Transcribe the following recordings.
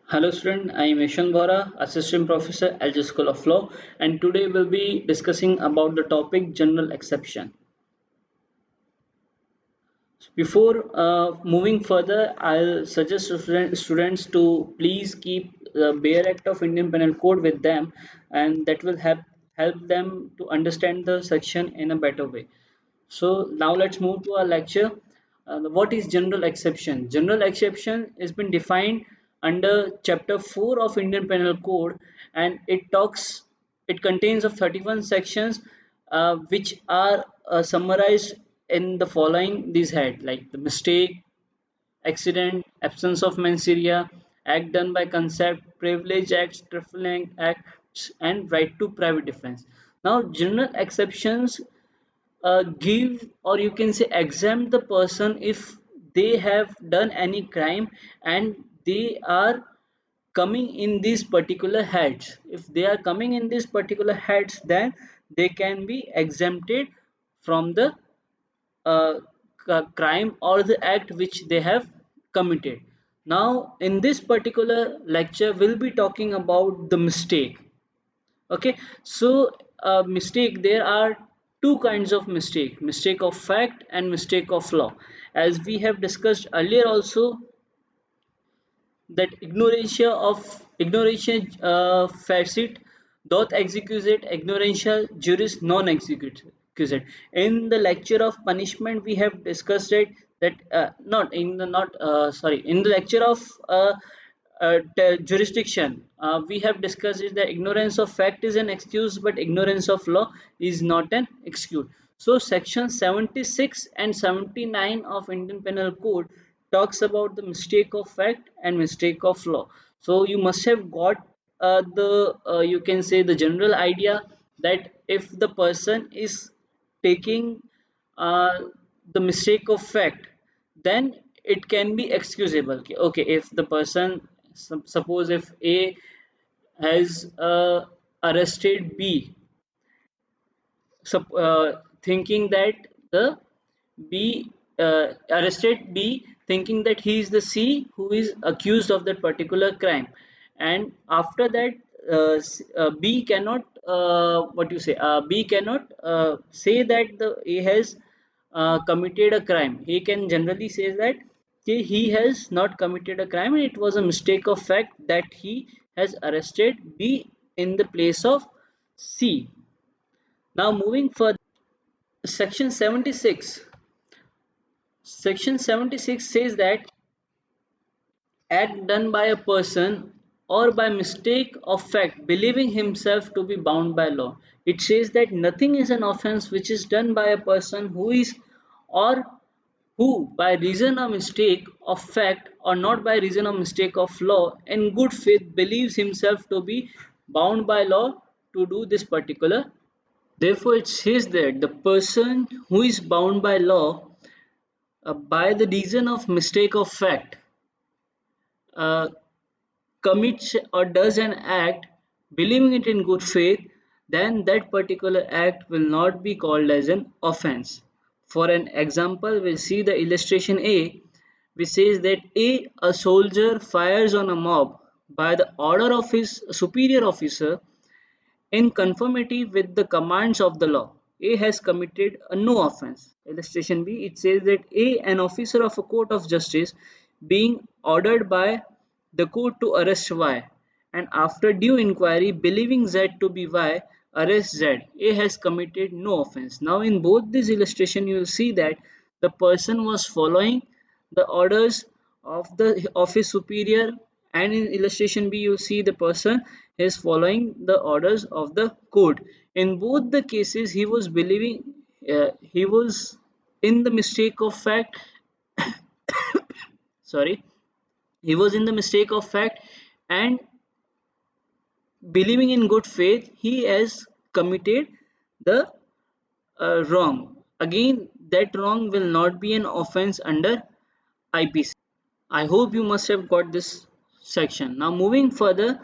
Hello student, I am Yashwant Bora, Assistant Professor, Alger School of Law, and today we'll be discussing about the topic general exception. Before moving further, I'll suggest students to please keep the Bare Act of Indian Penal Code with them, and that will help them to understand the section in a better way. So now let's move to our lecture. What is general exception? General exception has been defined under Chapter 4 of Indian Penal Code, and it contains of 31 sections, which are summarized in the following these head, like the mistake, accident, absence of mens rea, act done by consent, privilege acts, trifling acts, and right to private defense. Now, general exceptions give, or you can say exempt the person if they have done any crime and they are coming in these particular heads. If they are coming in these particular heads, then they can be exempted from the uh, crime or the act which they have committed. Now in this particular lecture we'll be talking about the mistake. Okay, so mistake, there are two kinds of mistake: mistake of fact and mistake of law. As we have discussed earlier also, that ignorantia facit doth excusate ignorantia juris non excusate. In the lecture of punishment we have discussed it, that not in the not sorry in the lecture of jurisdiction, we have discussed is that ignorance of fact is an excuse but ignorance of law is not an excuse. So section 76 and 79 of Indian Penal Code talks about the mistake of fact and mistake of law. So you must have got the you can say the general idea that if the person is taking uh, the mistake of fact, then it can be excusable. Okay, if the person, suppose if A has arrested B, thinking that the B arrested B, thinking that he is the C who is accused of that particular crime, and after that B cannot what you say B cannot say that the A has committed a crime. He can generally say that he has not committed a crime and it was a mistake of fact that he has arrested B in the place of C. Now moving further, section 76. Section 76 says that act done by a person or by mistake of fact believing himself to be bound by law. It says that nothing is an offense which is done by a person who is, or who by reason of mistake of fact or not by reason of mistake of law in good faith believes himself to be bound by law to do this particular. Therefore, it says that the person who is bound by law by the reason of mistake of fact uh, commits or does an act believing it in good faith, then that particular act will not be called as an offense. For an example, we'll see the illustration A, which says that a soldier fires on a mob by the order of his superior officer in conformity with the commands of the law. A has committed a no offense. Illustration B, it says that A, an officer of a court of justice, being ordered by the court to arrest Y, and after due inquiry, believing Z to be Y, arrest Z. A has committed no offense. Now, in both these illustrations, you will see that the person was following the orders of his superior, and in illustration B you see the person is following the orders of the court. In both the cases he was believing, he was in the mistake of fact, sorry, he was in the mistake of fact, and believing in good faith he has committed the wrong. Again, that wrong will not be an offense under IPC. I hope you must have got this section. Now moving further,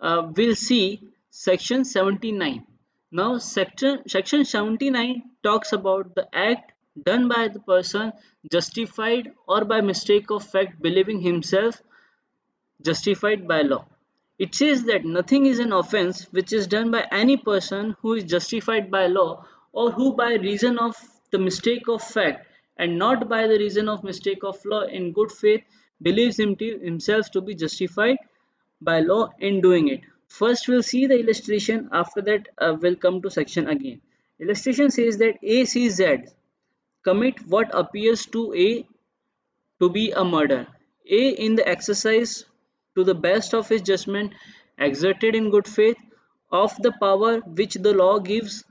we'll see section 79. Now section 79 talks about the act done by the person justified or by mistake of fact believing himself justified by law. It says that nothing is an offense which is done by any person who is justified by law, or who by reason of the mistake of fact and not by the reason of mistake of law in good faith believes himself to be justified by law in doing it. First we'll see the illustration, after that we'll come to section again. Illustration says that A sees Z commit what appears to A to be a murder. A, in the exercise to the best of his judgment, exerted in good faith, of the power which the law gives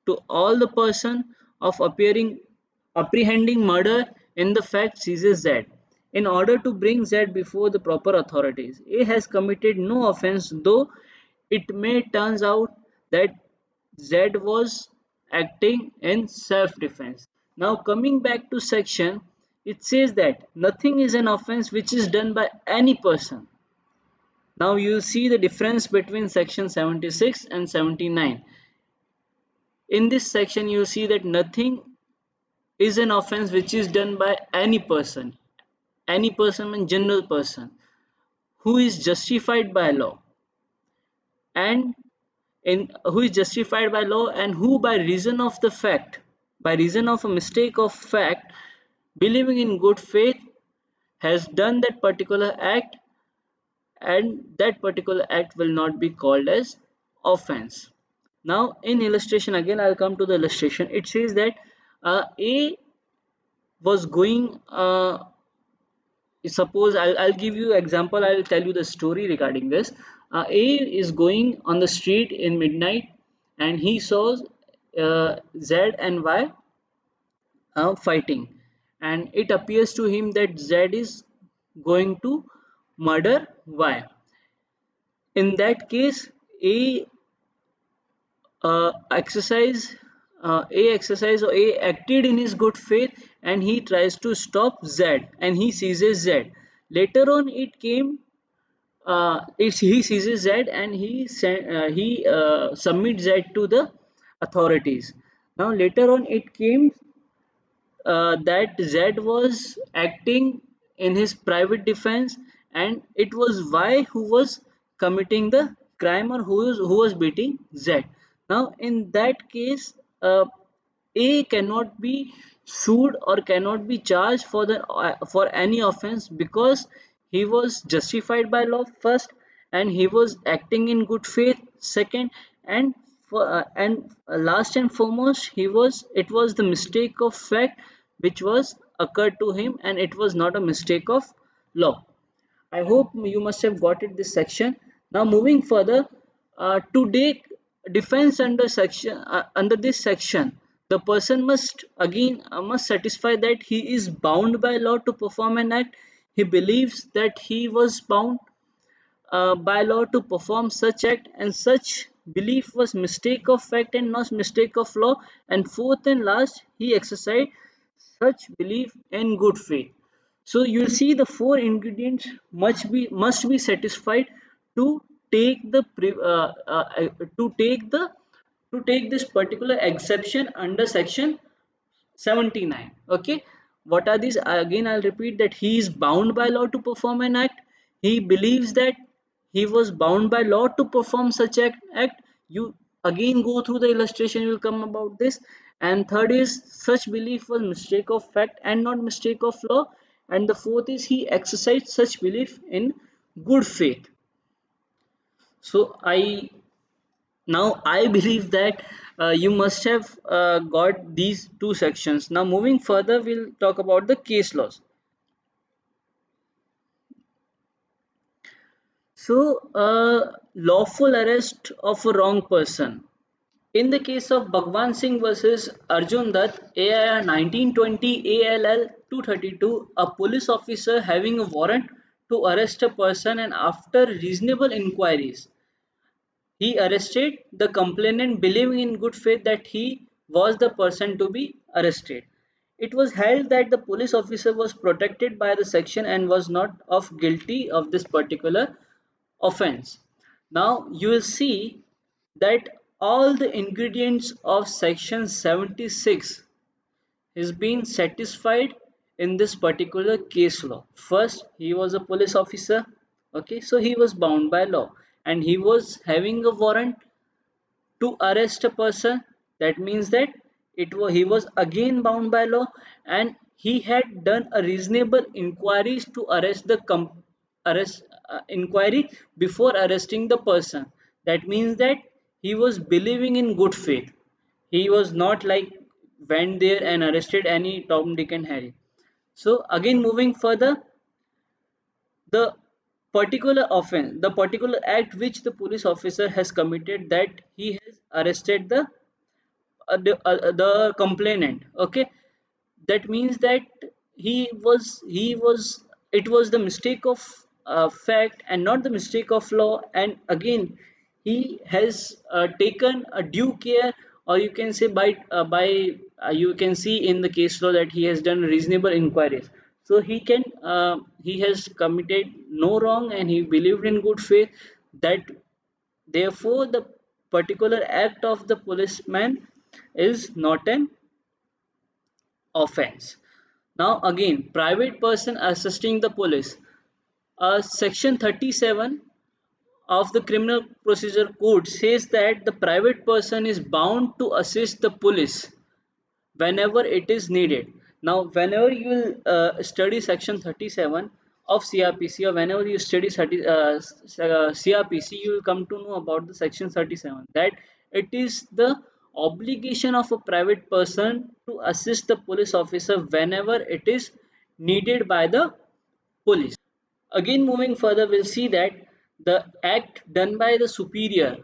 to all the person of apprehending murder in the fact seizes Z. In order to bring Z before the proper authorities, A has committed no offense, though it may turns out that Z was acting in self-defense. Now coming back to section, it says that nothing is an offense which is done by any person. Now you see the difference between section 76 and 79. In this section you see that nothing is an offense which is done by any person. Any person means general person who is justified by law, and in who is justified by law, and who by reason of the fact, by reason of a mistake of fact, believing in good faith, has done that particular act, and that particular act will not be called as offense. Now in illustration, again I'll come to the illustration. It says that A was going, suppose I'll give you example, I'll tell you the story regarding this. A is going on the street in midnight, and he saw Z and Y fighting, and it appears to him that Z is going to murder Y. In that case, A exercise A exercise or A acted in his good faith, and he tries to stop Z, and he seizes Z. Later on it came, he seizes Z, and he submits Z to the authorities. Now later on it came that Z was acting in his private defense, and it was Y who was committing the crime, or who was beating Z. Now in that case, A cannot be sued or cannot be charged for any offense, because he was justified by law first, and he was acting in good faith second, and last and foremost, it was the mistake of fact which was occurred to him, and it was not a mistake of law. I hope you must have got it this section. Now moving further, to take defense under this section, the person must again must satisfy that he is bound by law to perform an act. He believes that he was bound by law to perform such act, and such belief was mistake of fact and not mistake of law. And fourth and last, he exercised such belief in good faith. So you'll see the four ingredients must be satisfied to take the to take the to take this particular exception under section 79. Okay, what are these? Again I'll repeat that he is bound by law to perform an act. He believes that he was bound by law to perform such act. You again go through the illustration, you will come about this. And third is, such belief was mistake of fact and not mistake of law. And the fourth is, he exercised such belief in good faith. So I believe that you must have got these two sections. Now moving further, we'll talk about the case laws. So lawful arrest of a wrong person. In the case of Bhagwan Singh versus Arjun Dutt, AIR 1920 ALL 232, a police officer having a warrant to arrest a person, and after reasonable inquiries he arrested the complainant, believing in good faith that he was the person to be arrested. It was held that the police officer was protected by the section and was not of guilty of this particular offense. Now you will see that all the ingredients of section 76 is being satisfied in this particular case law. First, he was a police officer. Okay, so he was bound by law, and he was having a warrant to arrest a person. That means that he was again bound by law, and he had done a reasonable inquiries to arrest the arrest inquiry before arresting the person. That means that he was believing in good faith. He was not like went there and arrested any Tom, Dick, and Harry. So again, moving further, the particular offense, the particular act which the police officer has committed, that he has arrested the complainant. Okay, that means that he was it was the mistake of fact and not the mistake of law. And again, he has taken a due care, or you can say by you can see in the case law that he has done reasonable inquiries. So he has committed no wrong, and he believed in good faith, that therefore the particular act of the policeman is not an offense. Now again, private person assisting the police. Section 37 of the Criminal Procedure Code says that the private person is bound to assist the police whenever it is needed. Now, whenever you will study Section 37 of CRPC, or whenever you study CRPC, you will come to know about the Section 37, that it is the obligation of a private person to assist the police officer whenever it is needed by the police. Again, moving further, we'll see that the act done by the superior's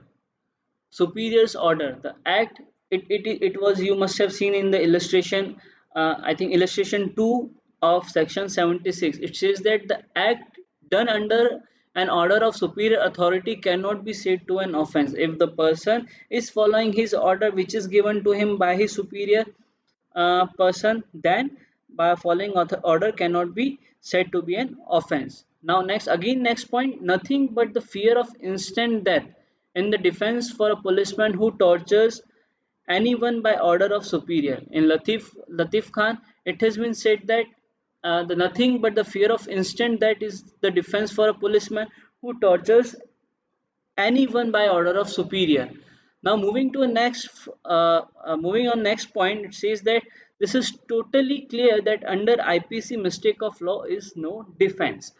order, the act, it was, you must have seen in the illustration, I think illustration 2 of section 76. It says that the act done under an order of superior authority cannot be said to an offense if the person is following his order which is given to him by his superior person, then by following order cannot be said to be an offense. Now next point, nothing but the fear of instant death in the defense for a policeman who tortures anyone by order of superior. In Latif Khan, it has been said that the nothing but the fear of instant death is the defense for a policeman who tortures anyone by order of superior. Now moving on next point, it says that this is totally clear that under IPC mistake of law is no defense.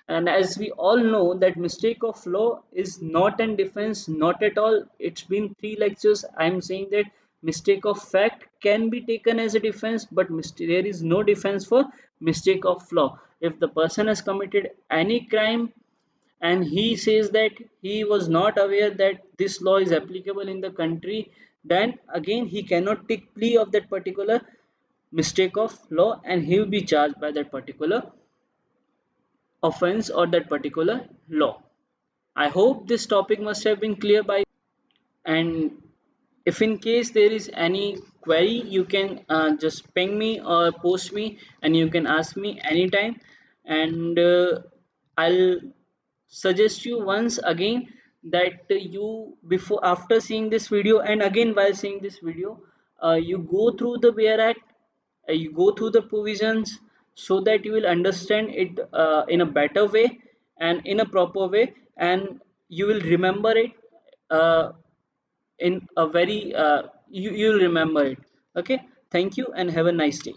And as we all know that mistake of law is not an defense, not at all. It's been 3 lectures I'm saying that mistake of fact can be taken as a defense, but there is no defense for mistake of law. If the person has committed any crime and he says that he was not aware that this law is applicable in the country, then again he cannot take plea of that particular mistake of law, and he will be charged by that particular offense or that particular law. I hope this topic must have been clear by, and if in case there is any query, you can just ping me or post me, and you can ask me anytime. And I'll suggest you once again that you, before after seeing this video and again while seeing this video, you go through the Ware Act, you go through the provisions, so that you will understand it in a better way and in a proper way, and you will remember it uh, in a very you'll remember it. Okay, thank you and have a nice day.